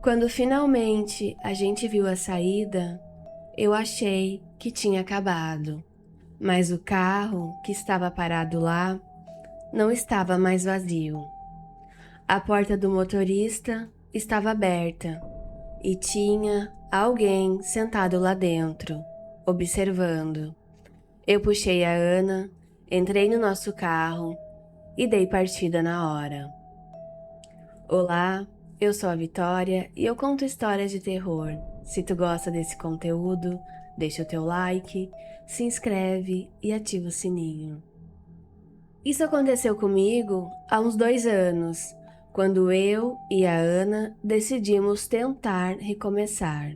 Quando finalmente a gente viu a saída, eu achei que tinha acabado, mas o carro que estava parado lá não estava mais vazio. A porta do motorista estava aberta e tinha alguém sentado lá dentro, observando. Eu puxei a Ana, entrei no nosso carro e dei partida na hora. Olá, eu sou a Vitória e eu conto histórias de terror. Se tu gosta desse conteúdo, deixa o teu like, se inscreve e ativa o sininho. Isso aconteceu comigo há uns 2 anos, quando eu e a Ana decidimos tentar recomeçar.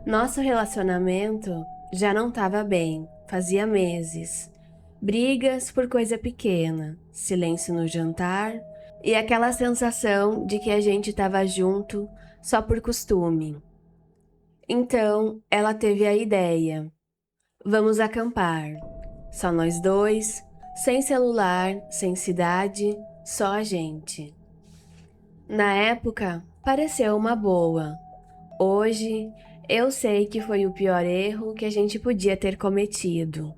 Nosso relacionamento já não estava bem, fazia meses. Brigas por coisa pequena, silêncio no jantar e aquela sensação de que a gente estava junto só por costume. Então, ela teve a ideia: vamos acampar. Só nós dois, sem celular, sem cidade, só a gente. Na época, pareceu uma boa. Hoje, eu sei que foi o pior erro que a gente podia ter cometido.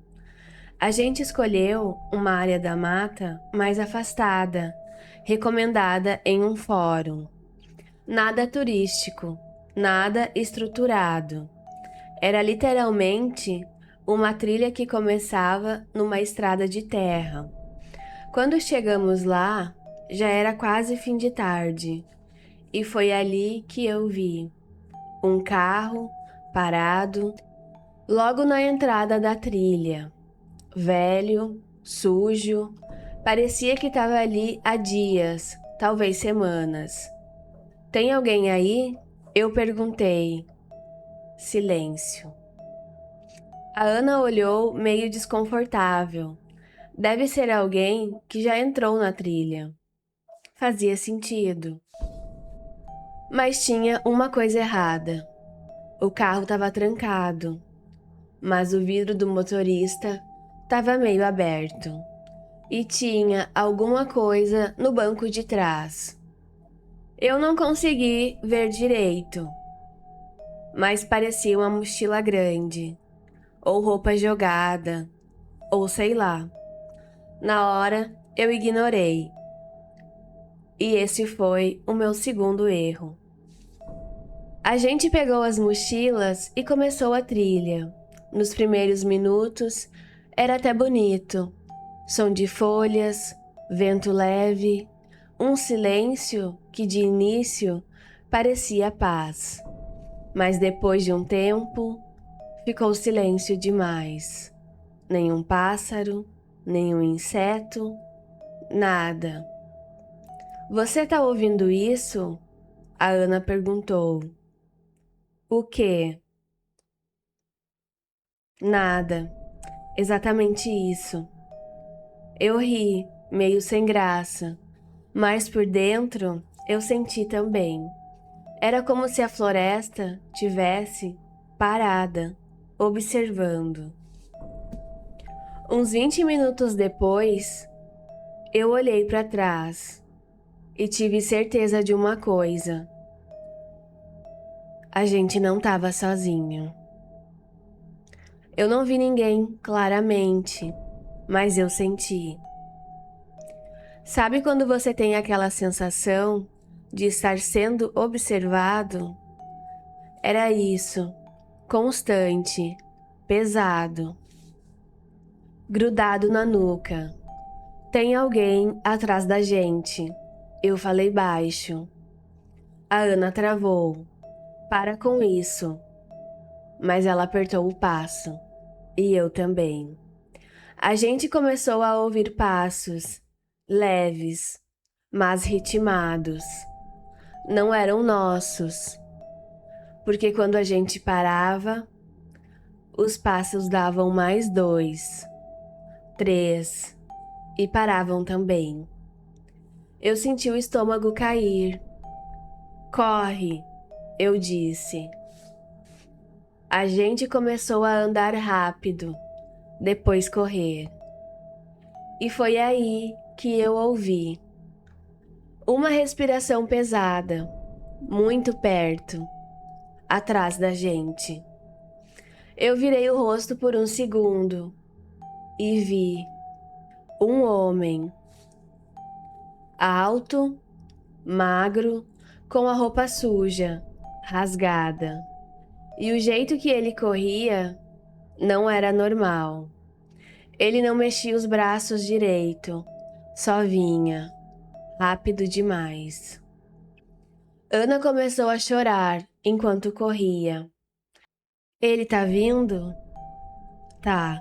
A gente escolheu uma área da mata mais afastada, recomendada em um fórum. Nada turístico, nada estruturado. Era literalmente uma trilha que começava numa estrada de terra. Quando chegamos lá, já era quase fim de tarde, e foi ali que eu vi um carro parado logo na entrada da trilha. Velho, sujo, parecia que estava ali há dias, talvez semanas. Tem alguém aí? Eu perguntei. Silêncio. A Ana olhou meio desconfortável. Deve ser alguém que já entrou na trilha. Fazia sentido. Mas tinha uma coisa errada. O carro estava trancado, mas o vidro do motorista estava meio aberto. E tinha alguma coisa no banco de trás. Eu não consegui ver direito, mas parecia uma mochila grande, ou roupa jogada, ou sei lá. Na hora, eu ignorei. E esse foi o meu segundo erro. A gente pegou as mochilas e começou a trilha. Nos primeiros minutos, era até bonito. Som de folhas, vento leve, um silêncio que de início parecia paz. Mas depois de um tempo, ficou silêncio demais. Nenhum pássaro, nenhum inseto, nada. Você tá ouvindo isso? A Ana perguntou. O quê? Nada. Exatamente isso. Eu ri, meio sem graça, mas por dentro eu senti também. Era como se a floresta tivesse parada, observando. Uns 20 minutos depois, eu olhei para trás e tive certeza de uma coisa: a gente não estava sozinho. Eu não vi ninguém claramente, mas eu senti. Sabe quando você tem aquela sensação de estar sendo observado? Era isso, constante, pesado, grudado na nuca. Tem alguém atrás da gente. Eu falei baixo. A Ana travou. Para com isso. Mas ela apertou o passo. E eu também. A gente começou a ouvir passos, leves, mas ritmados. Não eram nossos. Porque quando a gente parava, os passos davam mais 2, 3 e paravam também. Eu senti o estômago cair. Corre, eu disse. A gente começou a andar rápido, depois correr. E foi aí que eu ouvi uma respiração pesada, muito perto, atrás da gente. Eu virei o rosto por um segundo e vi um homem alto, magro, com a roupa suja, rasgada. E o jeito que ele corria não era normal. Ele não mexia os braços direito, só vinha, rápido demais. Ana começou a chorar enquanto corria. Ele tá vindo? Tá.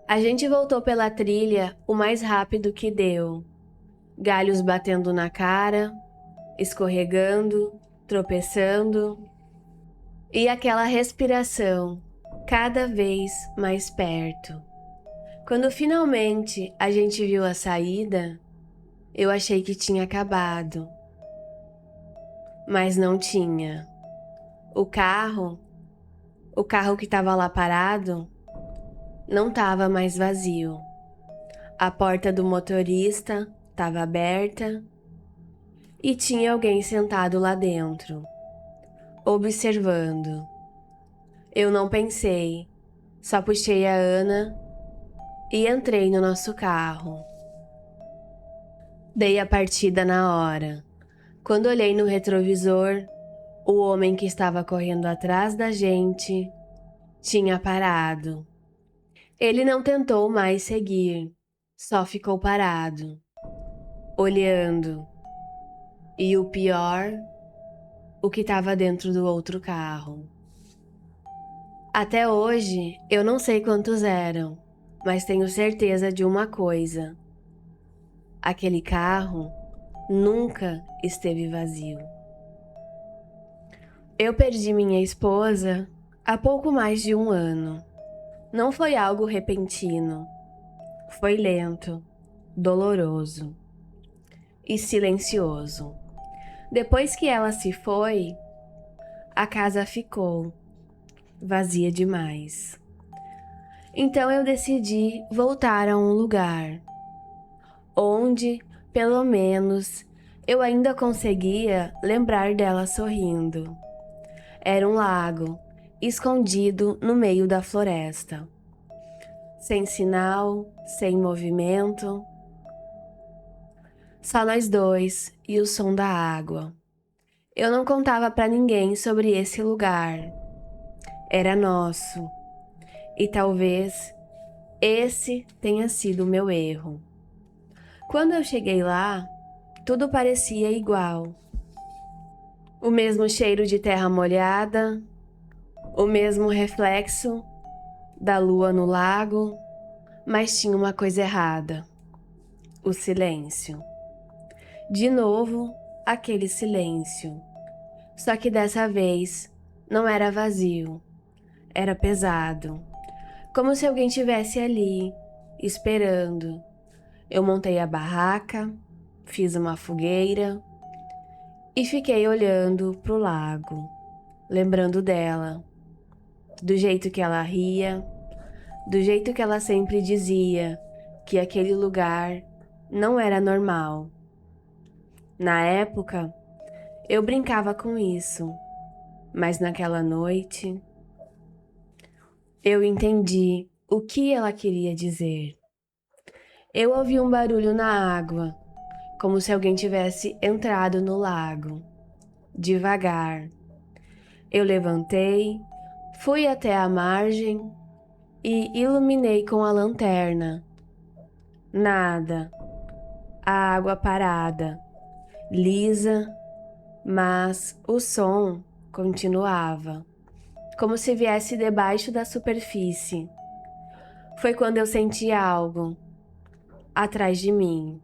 A gente voltou pela trilha o mais rápido que deu. Galhos batendo na cara, escorregando, tropeçando. E aquela respiração cada vez mais perto. Quando finalmente a gente viu a saída, eu achei que tinha acabado. Mas não tinha. O carro que estava lá parado, não estava mais vazio. A porta do motorista estava aberta e tinha alguém sentado lá dentro, observando. Eu não pensei, só puxei a Ana e entrei no nosso carro. Dei a partida na hora. Quando olhei no retrovisor, o homem que estava correndo atrás da gente tinha parado. Ele não tentou mais seguir, só ficou parado, olhando. E o pior, o que estava dentro do outro carro. Até hoje, eu não sei quantos eram, mas tenho certeza de uma coisa. Aquele carro nunca esteve vazio. Eu perdi minha esposa há pouco mais de um ano. Não foi algo repentino. Foi lento, doloroso e silencioso. Depois que ela se foi, a casa ficou vazia demais. Então eu decidi voltar a um lugar onde, pelo menos, eu ainda conseguia lembrar dela sorrindo. Era um lago, escondido no meio da floresta. Sem sinal, sem movimento. Só nós dois e o som da água. Eu não contava para ninguém sobre esse lugar. Era nosso. E talvez esse tenha sido o meu erro. Quando eu cheguei lá, tudo parecia igual. O mesmo cheiro de terra molhada, o mesmo reflexo da lua no lago, mas tinha uma coisa errada: o silêncio. De novo, aquele silêncio. Só que dessa vez não era vazio, era pesado. Como se alguém estivesse ali, esperando. Eu montei a barraca, fiz uma fogueira e fiquei olhando pro lago, lembrando dela, do jeito que ela ria, do jeito que ela sempre dizia que aquele lugar não era normal. Na época, eu brincava com isso, mas naquela noite eu entendi o que ela queria dizer. Eu ouvi um barulho na água, como se alguém tivesse entrado no lago. Devagar. Eu levantei, fui até a margem e iluminei com a lanterna. Nada. A água parada, lisa, mas o som continuava, como se viesse debaixo da superfície. Foi quando eu senti algo atrás de mim.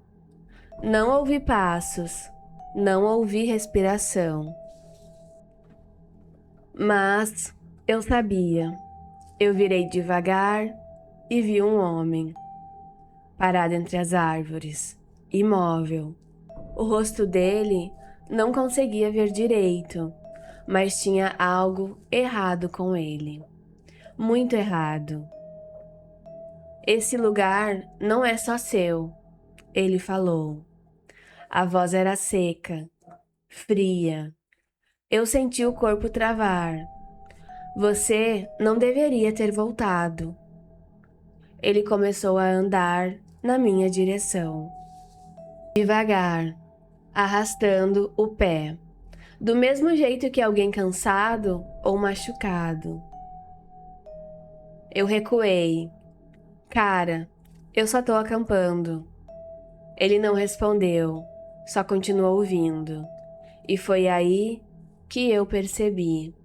Não ouvi passos, não ouvi respiração. Mas eu sabia. Eu virei devagar e vi um homem, parado entre as árvores, imóvel. O rosto dele não conseguia ver direito, mas tinha algo errado com ele. Muito errado. Esse lugar não é só seu, ele falou. A voz era seca, fria. Eu senti o corpo travar. Você não deveria ter voltado. Ele começou a andar na minha direção, devagar, arrastando o pé, do mesmo jeito que alguém cansado ou machucado. Eu recuei. Cara, eu só tô acampando. Ele não respondeu, só continuou ouvindo. E foi aí que eu percebi.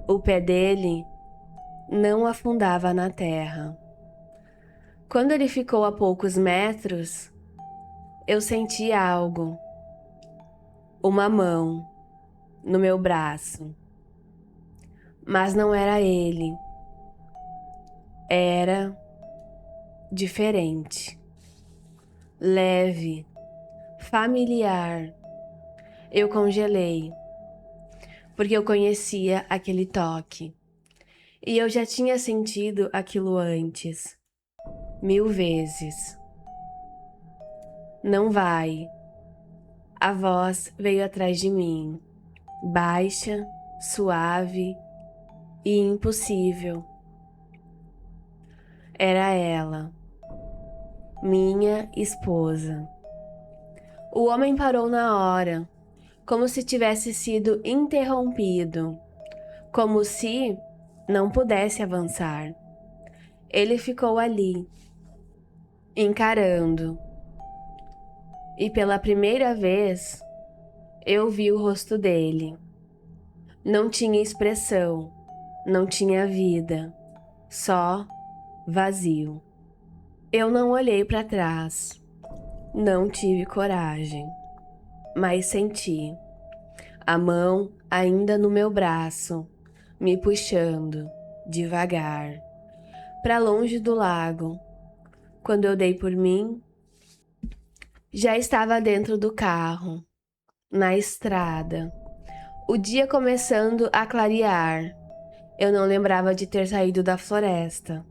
O pé dele não afundava na terra. Quando ele ficou a poucos metros, eu senti algo, uma mão, no meu braço. Mas não era ele. Era diferente. Leve, familiar. Eu congelei, porque eu conhecia aquele toque. E eu já tinha sentido aquilo antes, 1000 vezes. Não vai. A voz veio atrás de mim, baixa, suave e impossível. Era ela, minha esposa. O homem parou na hora, como se tivesse sido interrompido, como se não pudesse avançar. Ele ficou ali, encarando. E pela primeira vez, eu vi o rosto dele. Não tinha expressão, não tinha vida, só vazio. Eu não olhei para trás, não tive coragem, mas senti a mão ainda no meu braço, me puxando devagar para longe do lago. Quando eu dei por mim, já estava dentro do carro, na estrada. O dia começando a clarear. Eu não lembrava de ter saído da floresta.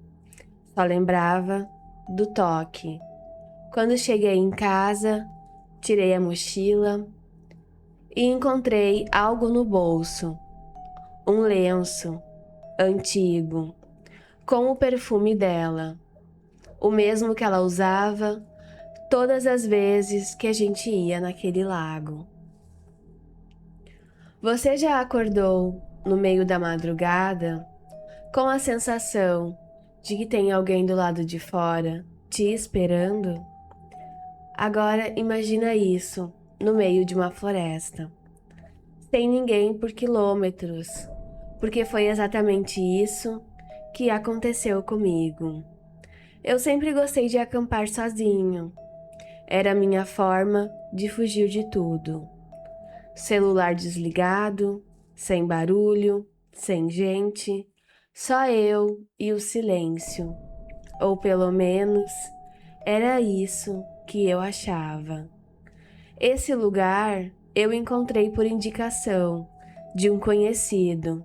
Só lembrava do toque. Quando cheguei em casa, tirei a mochila e encontrei algo no bolso. Um lenço antigo, com o perfume dela. O mesmo que ela usava todas as vezes que a gente ia naquele lago. Você já acordou no meio da madrugada com a sensação de que tem alguém do lado de fora te esperando? Agora imagina isso no meio de uma floresta, sem ninguém por quilômetros, porque foi exatamente isso que aconteceu comigo. Eu sempre gostei de acampar sozinho. Era a minha forma de fugir de tudo. Celular desligado, sem barulho, sem gente, só eu e o silêncio. Ou pelo menos era isso que eu achava. Esse lugar eu encontrei por indicação de um conhecido.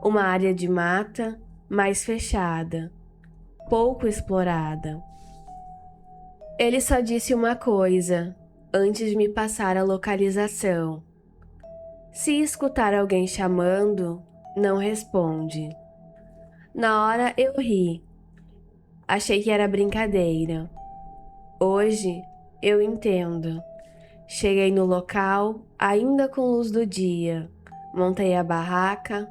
Uma área de mata mais fechada, pouco explorada. Ele só disse uma coisa antes de me passar a localização. Se escutar alguém chamando, não responde. Na hora eu ri. Achei que era brincadeira. Hoje eu entendo. Cheguei no local ainda com luz do dia. Montei a barraca,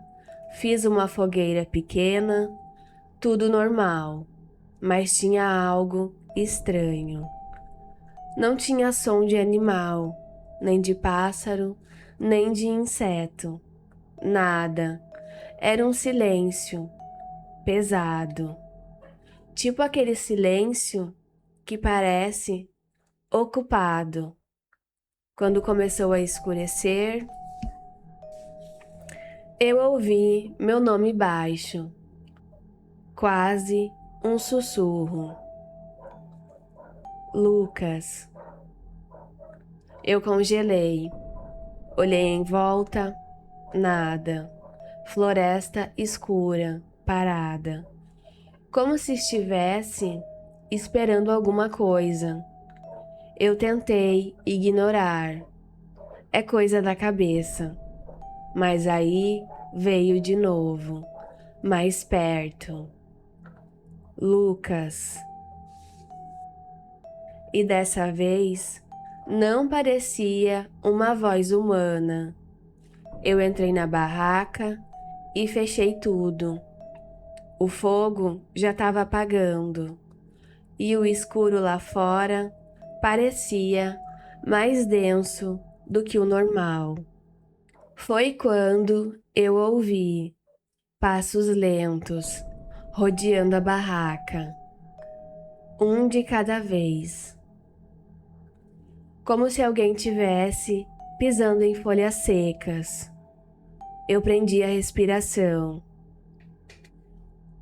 fiz uma fogueira pequena, tudo normal, mas tinha algo estranho. Não tinha som de animal, nem de pássaro, nem de inseto. Nada. Era um silêncio pesado. Tipo aquele silêncio que parece ocupado. Quando começou a escurecer, eu ouvi meu nome baixo, quase um sussurro. Lucas. Eu congelei. Olhei em volta, nada. Floresta escura, parada. Como se estivesse esperando alguma coisa. Eu tentei ignorar, é coisa da cabeça. Mas aí veio de novo, mais perto. Lucas. E dessa vez não parecia uma voz humana. Eu entrei na barraca e fechei tudo. O fogo já estava apagando e o escuro lá fora parecia mais denso do que o normal. Foi quando eu ouvi passos lentos rodeando a barraca, um de cada vez, como se alguém tivesse pisando em folhas secas. Eu prendi a respiração.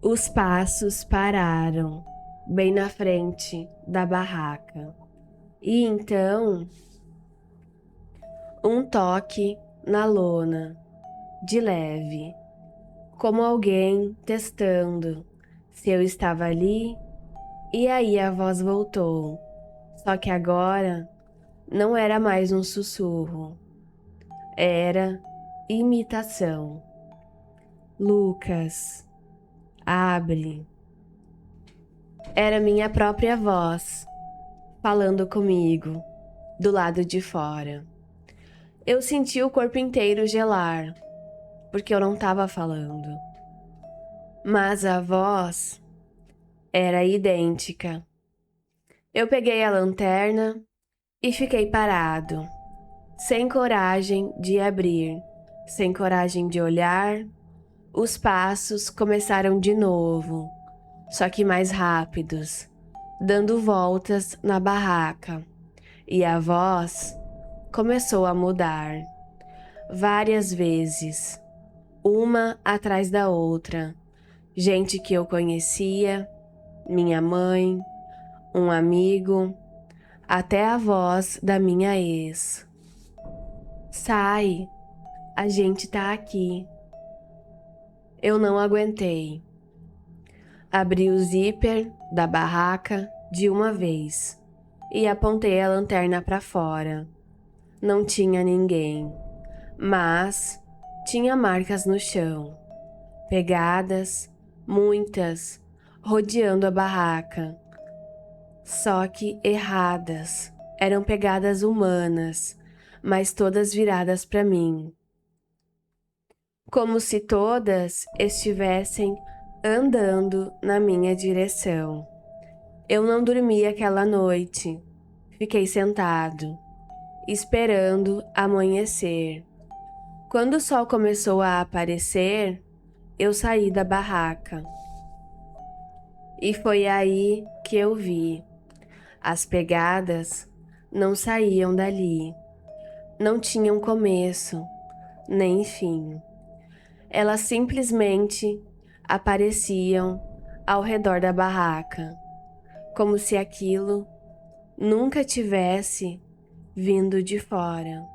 Os passos pararam bem na frente da barraca. E então, um toque na lona, de leve, como alguém testando se eu estava ali. E aí a voz voltou, só que agora não era mais um sussurro, era imitação. Lucas, abre. Era minha própria voz, falando comigo, do lado de fora. Eu senti o corpo inteiro gelar, porque eu não estava falando. Mas a voz era idêntica. Eu peguei a lanterna e fiquei parado, sem coragem de abrir, sem coragem de olhar. Os passos começaram de novo, só que mais rápidos, dando voltas na barraca, e a voz começou a mudar, várias vezes, uma atrás da outra. Gente que eu conhecia, minha mãe, um amigo, até a voz da minha ex. Sai, a gente tá aqui. Eu não aguentei. Abri o zíper da barraca de uma vez e apontei a lanterna para fora. Não tinha ninguém, mas tinha marcas no chão, pegadas, muitas, rodeando a barraca. Só que erradas, eram pegadas humanas, mas todas viradas para mim. Como se todas estivessem andando na minha direção. Eu não dormi aquela noite. Fiquei sentado, esperando amanhecer. Quando o sol começou a aparecer, eu saí da barraca. E foi aí que eu vi. As pegadas não saíam dali. Não tinham começo, nem fim. Elas simplesmente apareciam ao redor da barraca, como se aquilo nunca tivesse vindo de fora.